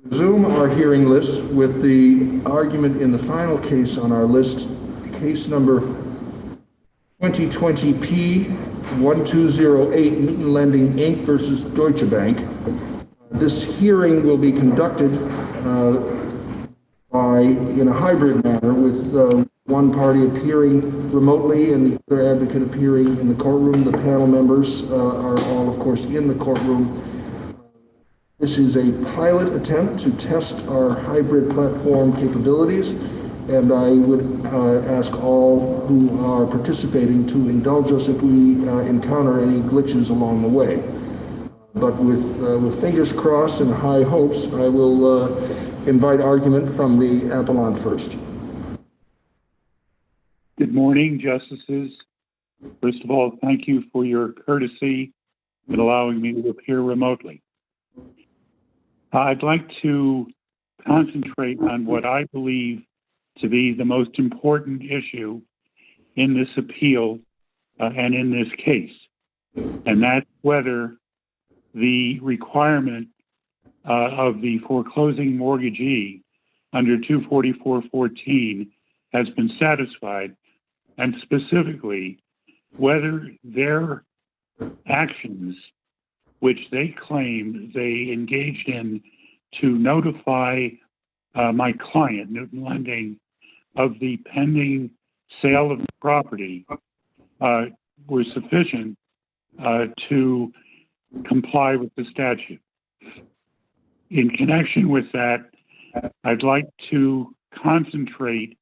Resume our hearing list with the argument in the final case on our list, case number 2020P1208, Newton Lending, Inc. versus Deutsche Bank. This hearing will be conducted in a hybrid manner with one party appearing remotely and the other advocate appearing in the courtroom. The panel members are all, of course, in the courtroom. This is a pilot attempt to test our hybrid platform capabilities, and I would ask all who are participating to indulge us if we encounter any glitches along the way. But with fingers crossed and high hopes, I will invite argument from the appellant first. Good morning, Justices. First of all, thank you for your courtesy in allowing me to appear remotely. I'd like to concentrate on what I believe to be the most important issue in this appeal and in this case, and that's whether the requirement of the foreclosing mortgagee under 244.14 has been satisfied, and specifically whether their actions, which they claim they engaged in to notify my client, Newton Lending, of the pending sale of the property, were sufficient to comply with the statute. In connection with that, I'd like to concentrate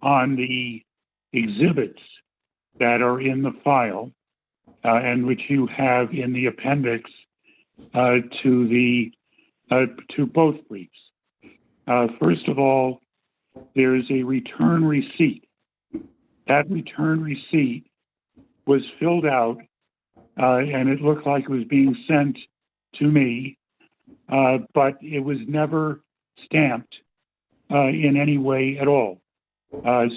on the exhibits that are in the file and which you have in the appendix to both briefs. First of all, there is a return receipt. That return receipt was filled out and it looked like it was being sent to me, but it was never stamped in any way at all.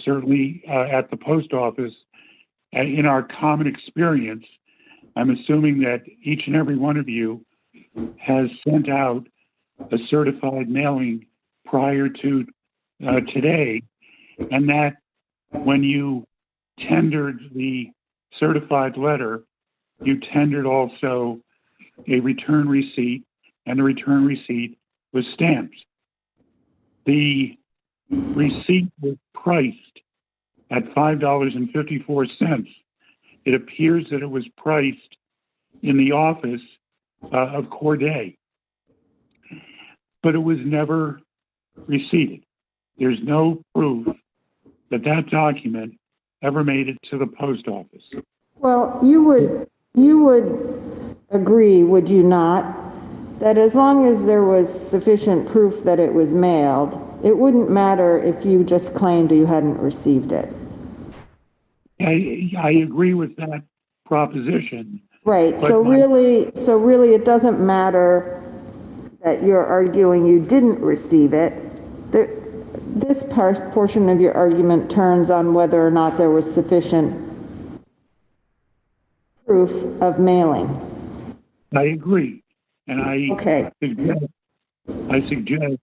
Certainly at the post office, in our common experience, I'm assuming that each and every one of you has sent out a certified mailing prior to today, and that when you tendered the certified letter, you tendered also a return receipt, and the return receipt was stamped. The receipt was priced at $5.54. It appears that it was priced in the office of Corday, but it was never receipted. There's no proof that that document ever made it to the post office. Well, you would agree, would you not, that as long as there was sufficient proof that it was mailed, it wouldn't matter if you just claimed you hadn't received it? I agree with that proposition. Right. So really it doesn't matter that you're arguing you didn't receive it. This portion of your argument turns on whether or not there was sufficient proof of mailing. I agree. And I suggest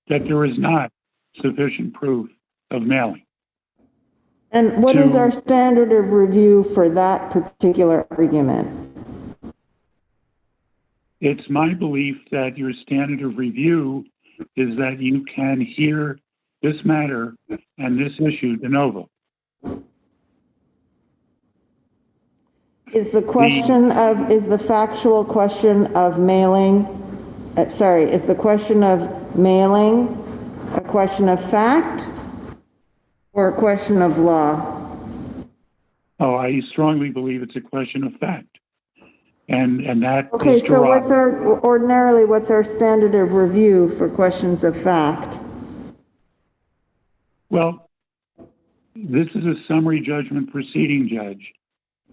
that there is not sufficient proof of mailing. And what is our standard of review for that particular argument? It's my belief that your standard of review is that you can hear this matter and this issue de novo. Is the factual question of mailing, is the question of mailing a question of fact or a question of law? Oh, I strongly believe it's a question of fact. And that. Okay, so ordinarily what's our standard of review for questions of fact? Well, this is a summary judgment proceeding, Judge,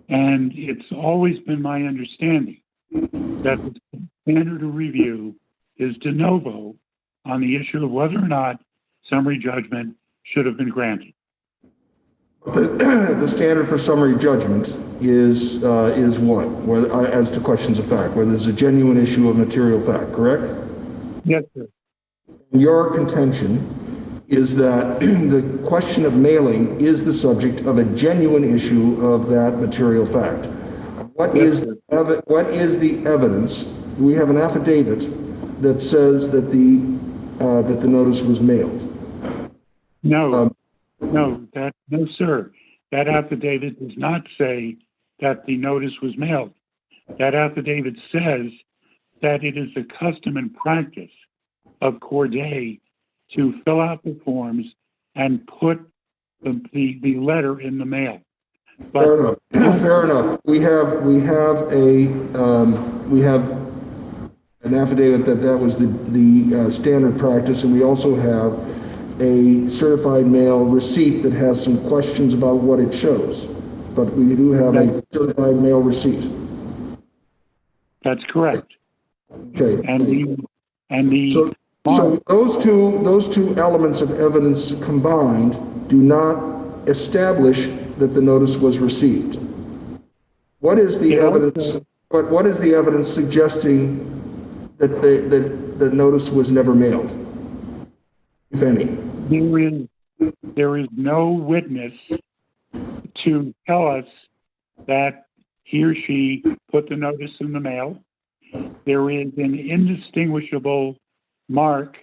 and it's always been my understanding that the standard of review is de novo on the issue of whether or not summary judgment should have been granted. The standard for summary judgment is what? As to questions of fact, whether there's a genuine issue of material fact, correct? Yes, sir. Your contention is that the question of mailing is the subject of a genuine issue of that material fact. What is the evidence? We have an affidavit that says that the notice was mailed. No, no, sir. That affidavit does not say that the notice was mailed. That affidavit says that it is the custom and practice of Corday to fill out the forms and put the letter in the mail. But Fair enough. We have an affidavit that was the standard practice, and we also have a certified mail receipt that has some questions about what it shows. But we do have a certified mail receipt. That's correct. Okay. So those two elements of evidence combined do not establish that the notice was received. What is the evidence? What is the evidence suggesting that the notice was never mailed, if any? There is no witness to tell us that he or she put the notice in the mail. There is an indistinguishable mark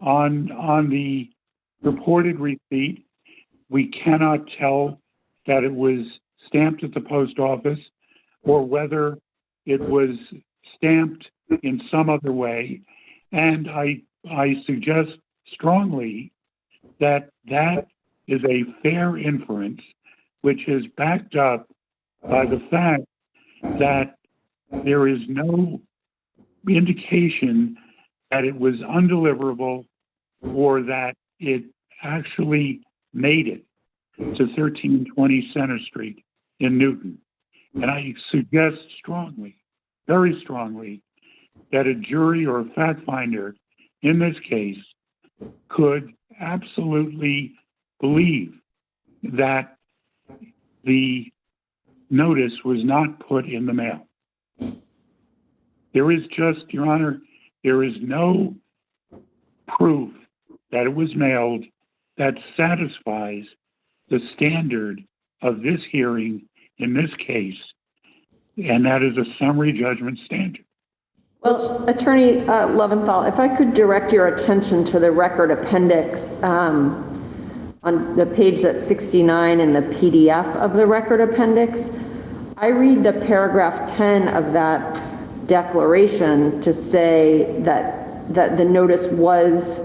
on the reported receipt. We cannot tell that it was stamped at the post office or whether it was stamped in some other way. And I suggest strongly that that is a fair inference, which is backed up by the fact that there is no indication that it was undeliverable or that it actually made it to 1320 Center Street in Newton. And I suggest strongly, very strongly, that a jury or a fact finder in this case could absolutely believe that the notice was not put in the mail. There is just, Your Honor, there is no proof that it was mailed that satisfies the standard of this hearing in this case, and that is a summary judgment standard. Well, Attorney Leventhal, if I could direct your attention to the record appendix on the page that's 69 in the PDF of the record appendix. I read the paragraph 10 of that declaration to say that the notice was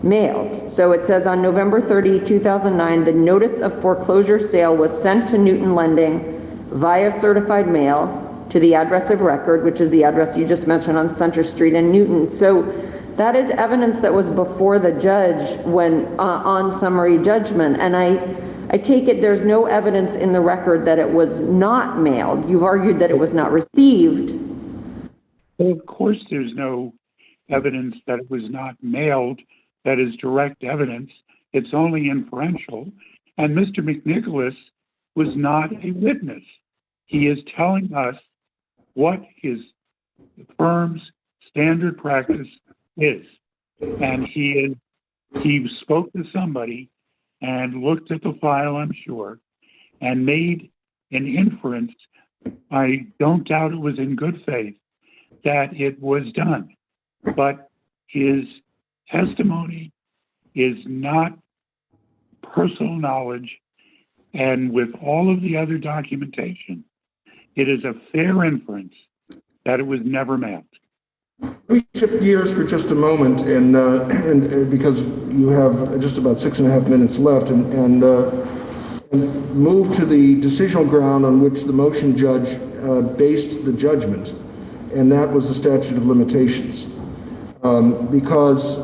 mailed. So it says on November 30, 2009, the notice of foreclosure sale was sent to Newton Lending via certified mail to the address of record, which is the address you just mentioned on Center Street in Newton. So that is evidence that was before the judge when on summary judgment. And I take it there's no evidence in the record that it was not mailed. You've argued that it was not received. Well, of course there's no evidence that it was not mailed. That is direct evidence. It's only inferential. And Mr. McNicholas was not a witness. He is telling us what his firm's standard practice is. And he spoke to somebody and looked at the file, I'm sure, and made an inference. I don't doubt it was in good faith that it was done. But his testimony is not personal knowledge, and with all of the other documentation, it is a fair inference that it was never mailed. Let me shift gears for just a moment, and because you have just about 6.5 minutes left, and move to the decisional ground on which the motion judge based the judgment, and that was the statute of limitations. Because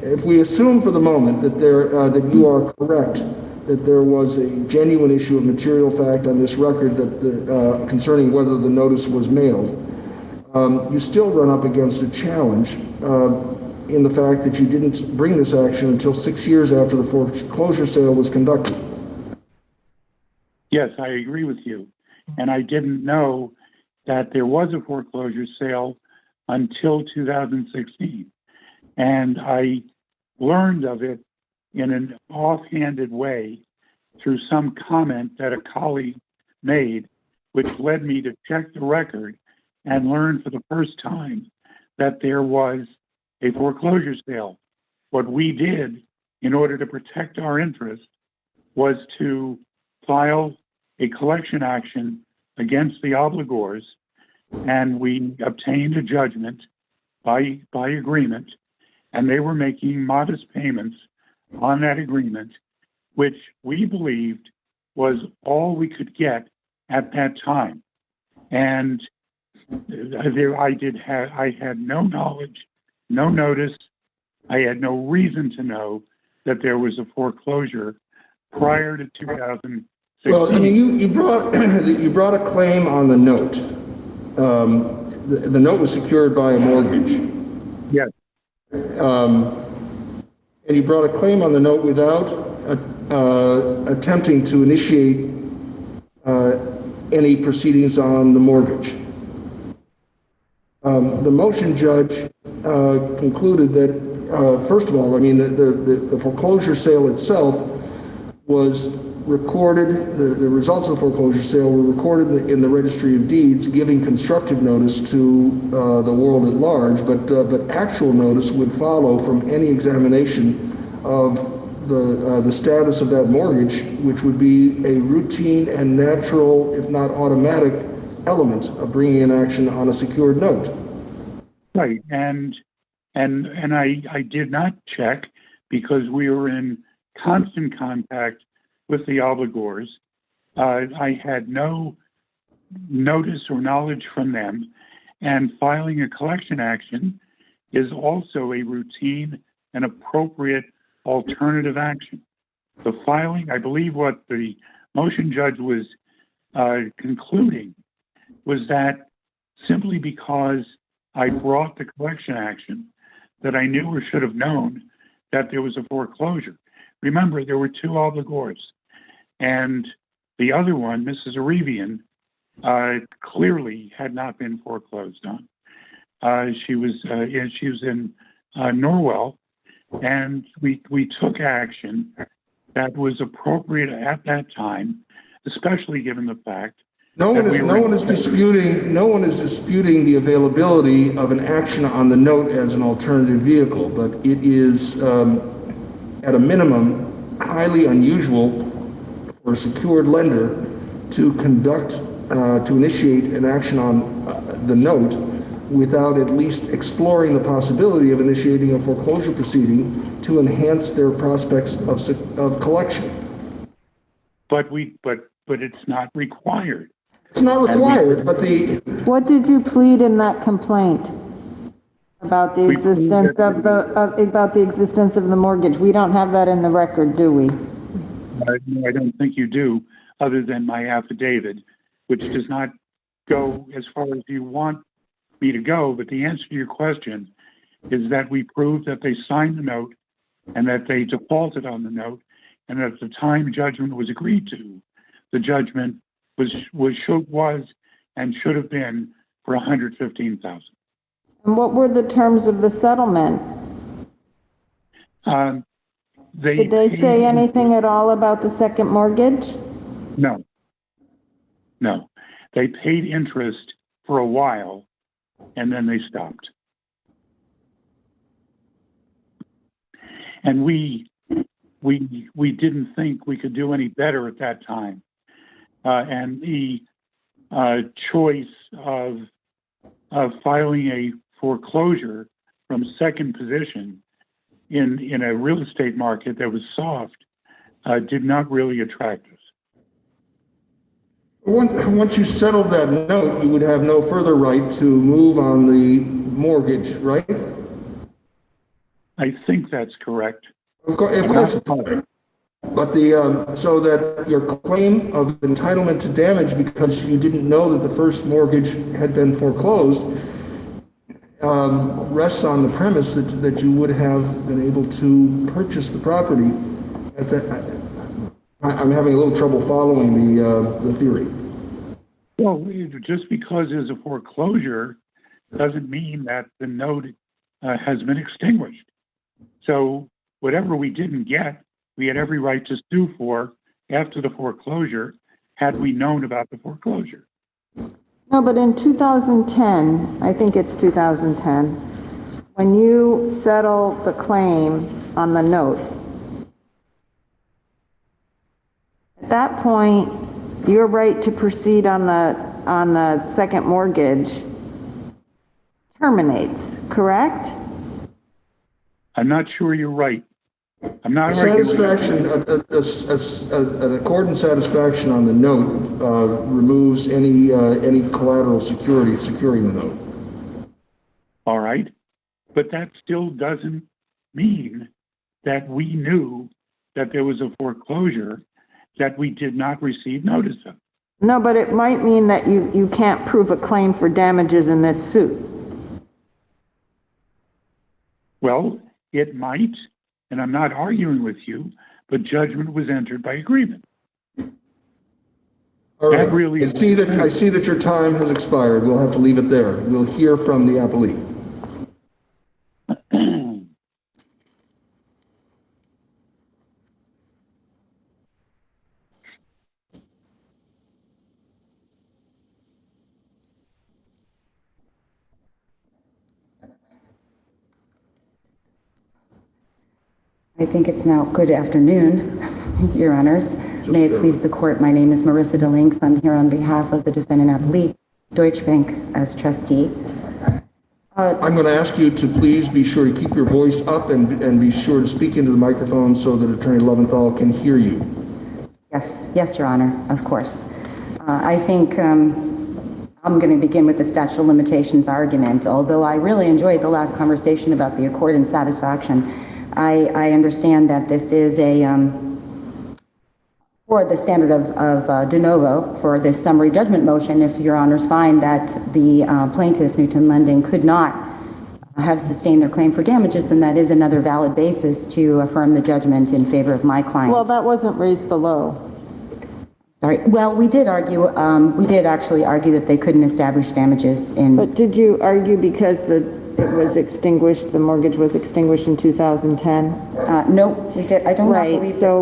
if we assume for the moment that that you are correct, that there was a genuine issue of material fact on this record that concerning whether the notice was mailed, you still run up against a challenge in the fact that you didn't bring this action until 6 years after the foreclosure sale was conducted. Yes, I agree with you. And I didn't know that there was a foreclosure sale until 2016. And I learned of it in an offhanded way through some comment that a colleague made, which led me to check the record and learn for the first time that there was a foreclosure sale. What we did in order to protect our interest was to file a collection action against the obligors, and we obtained a judgment by agreement, and they were making modest payments on that agreement, which we believed was all we could get at that time. And I had no knowledge, no notice. I had no reason to know that there was a foreclosure prior to 2016. Well, I mean, you brought a claim on the note. The note was secured by a mortgage. Yes. And you brought a claim on the note without attempting to initiate any proceedings on the mortgage. The motion judge concluded that, first of all, I mean, the foreclosure sale itself was recorded, the results of the foreclosure sale were recorded in the Registry of Deeds, giving constructive notice to the world at large, but actual notice would follow from any examination of the status of that mortgage, which would be a routine and natural, if not automatic, element of bringing an action on a secured note. Right, and I did not check because we were in constant contact with the obligors. I had no notice or knowledge from them, and filing a collection action is also a routine and appropriate alternative action. The filing, I believe what the motion judge was concluding was that simply because I brought the collection action, that I knew or should have known that there was a foreclosure. Remember, there were two obligors, and the other one, Mrs. Arabian, clearly had not been foreclosed on. She was in Norwell, and we took action that was appropriate at that time, especially given the fact no one is disputing the availability of an action on the note as an alternative vehicle, but it is at a minimum highly unusual for a secured lender to initiate an action on the note without at least exploring the possibility of initiating a foreclosure proceeding to enhance their prospects of collection. But it's not required. It's not required, but What did you plead in that complaint about the existence of the existence of the mortgage? We don't have that in the record, do we? No, I don't think you do, other than my affidavit, which does not go as far as you want me to go. But the answer to your question is that we proved that they signed the note and that they defaulted on the note, and at the time judgment was agreed to, the judgment was and should have been for $115,000. And what were the terms of the settlement? Did they say anything at all about the second mortgage? No. They paid interest for a while, and then they stopped. And we didn't think we could do any better at that time. And the choice of filing a foreclosure from second position in a real estate market that was soft did not really attract us. once you settled that note, you would have no further right to move on the mortgage, right? I think that's correct. Of course. But so that your claim of entitlement to damage because you didn't know that the first mortgage had been foreclosed rests on the premise that you would have been able to purchase the property at that. I'm having a little trouble following the theory. Well, just because there's a foreclosure doesn't mean that the note has been extinguished. So whatever we didn't get, we had every right to sue for after the foreclosure had we known about the foreclosure. No, but in 2010, I think it's 2010, when you settle the claim on the note, at that point, your right to proceed on the second mortgage terminates, correct? I'm not sure you're right. I'm not arguing. Satisfaction, an accord and satisfaction on the note removes any collateral security securing the note. All right. But that still doesn't mean that we knew that there was a foreclosure that we did not receive notice of. No, but it might mean that you can't prove a claim for damages in this suit. Well, it might, and I'm not arguing with you, but judgment was entered by agreement. All right. That really I see that your time has expired. We'll have to leave it there. We'll hear from the appellee. I think it's now good afternoon, Your Honors. May it please the court, my name is Marissa DeLinks. I'm here on behalf of the defendant appellee, Deutsche Bank, as trustee. I'm going to ask you to please be sure to keep your voice up and be sure to speak into the microphone so that Attorney Leventhal can hear you. Yes, Your Honor, of course. I think I'm going to begin with the statute of limitations argument. Although I really enjoyed the last conversation about the accord and satisfaction, I understand that this is for the standard of de novo for this summary judgment motion. If Your Honors find that the plaintiff, Newton Lending, could not have sustained their claim for damages, then that is another valid basis to affirm the judgment in favor of my client. Well, that wasn't raised below. Sorry. Well, we did actually argue that they couldn't establish damages in. But did you argue because it was extinguished, the mortgage was extinguished in 2010? No, we did. I don't believe. Right, so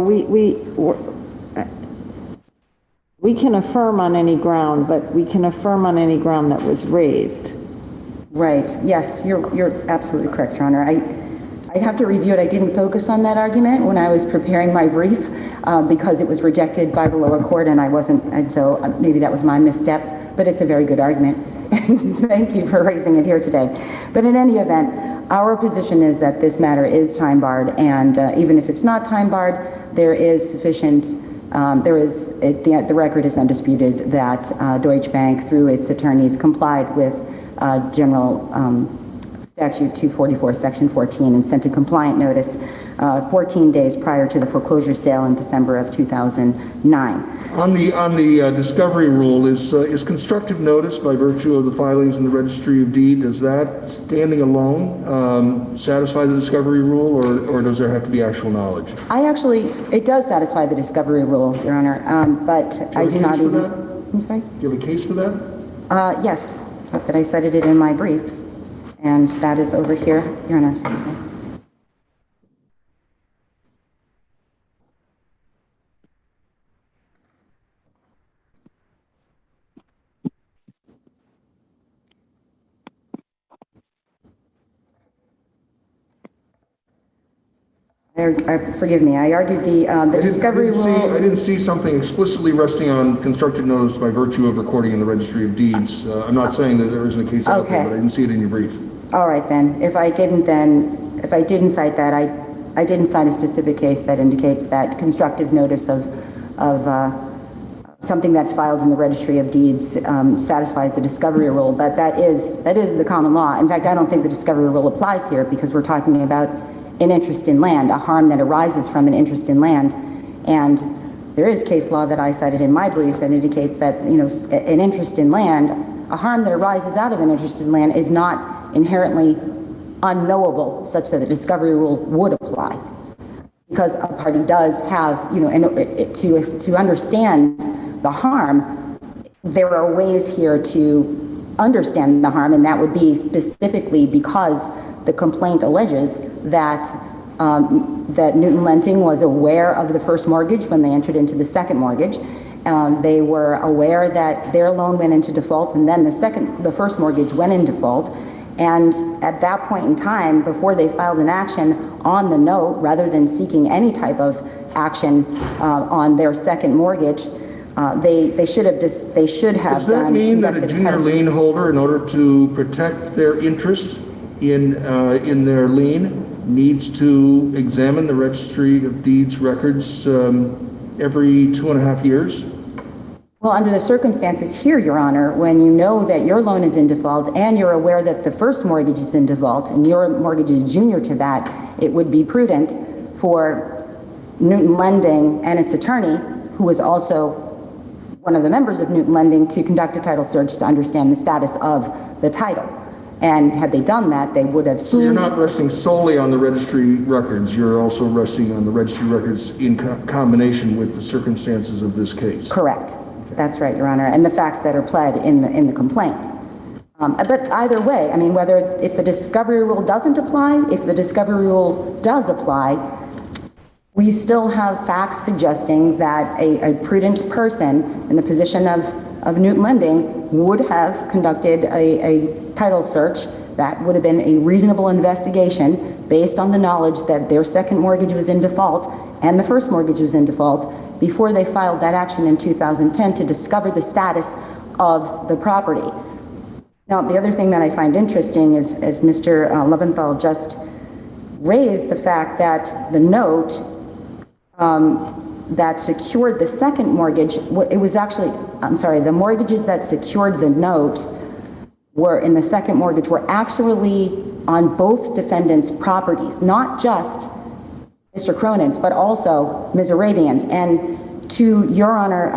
we can affirm on any ground, but we can affirm on any ground that was raised. Right. Yes, you're absolutely correct, Your Honor. I'd have to review it. I didn't focus on that argument when I was preparing my brief because it was rejected by the lower court, and I wasn't, and so maybe that was my misstep. But it's a very good argument. Thank you for raising it here today. But in any event, our position is that this matter is time barred, and even if it's not time barred, there is sufficient. The record is undisputed that Deutsche Bank, through its attorneys, complied with General Statute 244, Section 14, and sent a compliant notice 14 days prior to the foreclosure sale in December of 2009. On the discovery rule, is constructive notice by virtue of the filings in the Registry of Deed, does that standing alone satisfy the discovery rule, or does there have to be actual knowledge? It does satisfy the discovery rule, Your Honor, but I do not even. I'm sorry? Do you have a case for that? Yes, but I cited it in my brief, and that is over here, Your Honor. Excuse me. Forgive me, I argued the discovery rule. I didn't see something explicitly resting on constructive notice by virtue of recording in the Registry of Deeds. I'm not saying that there isn't a case out there, but I didn't see it in your brief. All right, then. If I didn't cite that, I didn't cite a specific case that indicates that constructive notice of something that's filed in the Registry of Deeds satisfies the discovery rule, but that is the common law. In fact, I don't think the discovery rule applies here because we're talking about an interest in land, a harm that arises from an interest in land. And there is case law that I cited in my brief that indicates that, an interest in land, a harm that arises out of an interest in land is not inherently unknowable such that the discovery rule would apply. Because a party does have, to understand the harm, there are ways here to understand the harm, and that would be specifically because the complaint alleges that that Newton Lending was aware of the first mortgage when they entered into the second mortgage. They were aware that their loan went into default, and then the first mortgage went in default. And at that point in time, before they filed an action on the note, rather than seeking any type of action on their second mortgage, they should have Does that mean that a junior lien holder, in order to protect their interest in their lien, needs to examine the Registry of Deeds records every 2.5 years? Well, under the circumstances here, Your Honor, when you know that your loan is in default and you're aware that the first mortgage is in default and your mortgage is junior to that, it would be prudent for Newton Lending and its attorney, who is also one of the members of Newton Lending, to conduct a title search to understand the status of the title. And had they done that, they would have seen... So you're not resting solely on the registry records, you're also resting on the registry records in combination with the circumstances of this case? Correct. That's right, Your Honor, and the facts that are pled in the complaint. But either way, I mean, if the discovery rule doesn't apply, if the discovery rule does apply, we still have facts suggesting that a prudent person in the position of Newton Lending would have conducted a title search. That would have been a reasonable investigation based on the knowledge that their second mortgage was in default and the first mortgage was in default before they filed that action in 2010 to discover the status of the property. Now, the other thing that I find interesting is, as Mr. Leventhal just raised, the fact that the note that secured the second mortgage, it was actually, the mortgages that secured the note were in the second mortgage were actually on both defendants' properties, not just Mr. Cronin's, but also Ms. Arabian's. And to Your Honor,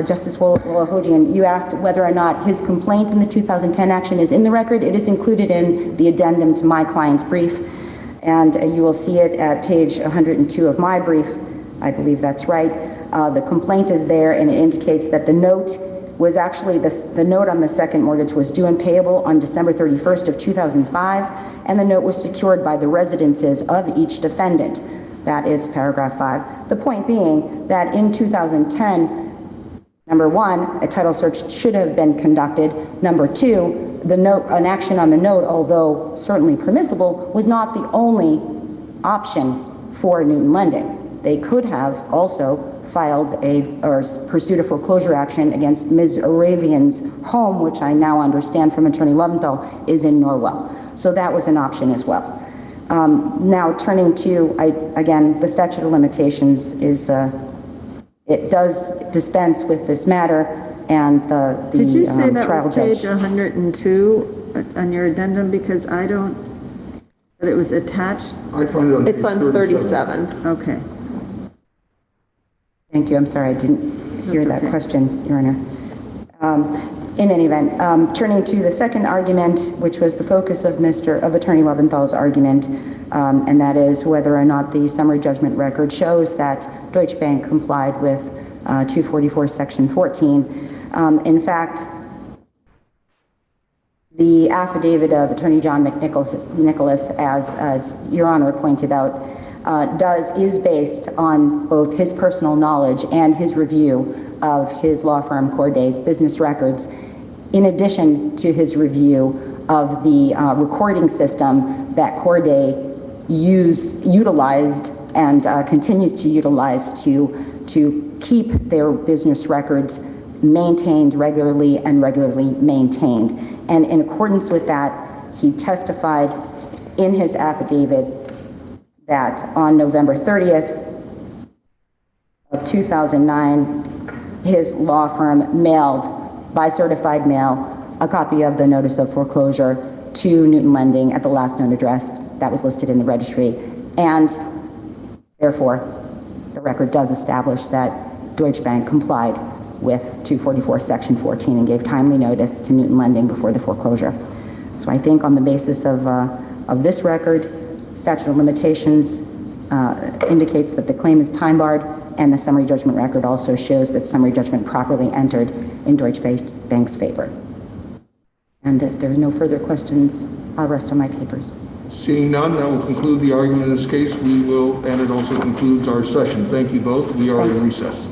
Justice Wolohojian, you asked whether or not his complaint in the 2010 action is in the record. It is included in the addendum to my client's brief, and you will see it at page 102 of my brief. I believe that's right. The complaint is there, and it indicates that the note was actually, the note on the second mortgage was due and payable on December 31st of 2005, and the note was secured by the residences of each defendant. That is paragraph 5. The point being that in 2010, number one, a title search should have been conducted. Number two, the note, an action on the note, although certainly permissible, was not the only option for Newton Lending. They could have also filed or pursued a foreclosure action against Ms. Arabian's home, which I now understand from Attorney Leventhal is in Norwell. So that was an option as well. Now turning to, again, the statute of limitations is, it does dispense with this matter, and the Did you say that trial was judge. page 102 on your addendum? Because I don't, that it was attached? I find it on It's page on 37. Okay. Thank you. I'm sorry, I didn't hear that question, Your Honor. In any event, turning to the second argument, which was the focus of Attorney Leventhal's argument, and that is whether or not the summary judgment record shows that Deutsche Bank complied with 244 Section 14. In fact, the affidavit of Attorney John McNicholas, as Your Honor pointed out, is based on both his personal knowledge and his review of his law firm Corday's business records, in addition to his review of the recording system that Corday utilized and continues to utilize to keep their business records maintained regularly and regularly maintained. And in accordance with that, he testified in his affidavit that on November 30th of 2009, his law firm mailed by certified mail a copy of the notice of foreclosure to Newton Lending at the last known address that was listed in the registry. And therefore, the record does establish that Deutsche Bank complied with 244 Section 14 and gave timely notice to Newton Lending before the foreclosure. So I think on the basis of this record, statute of limitations indicates that the claim is time barred, and the summary judgment record also shows that summary judgment properly entered in Deutsche Bank's favor. And if there are no further questions, I'll rest on my papers. Seeing none, that will conclude the argument in this case. We will, and it also concludes our session. Thank you both. We are in recess.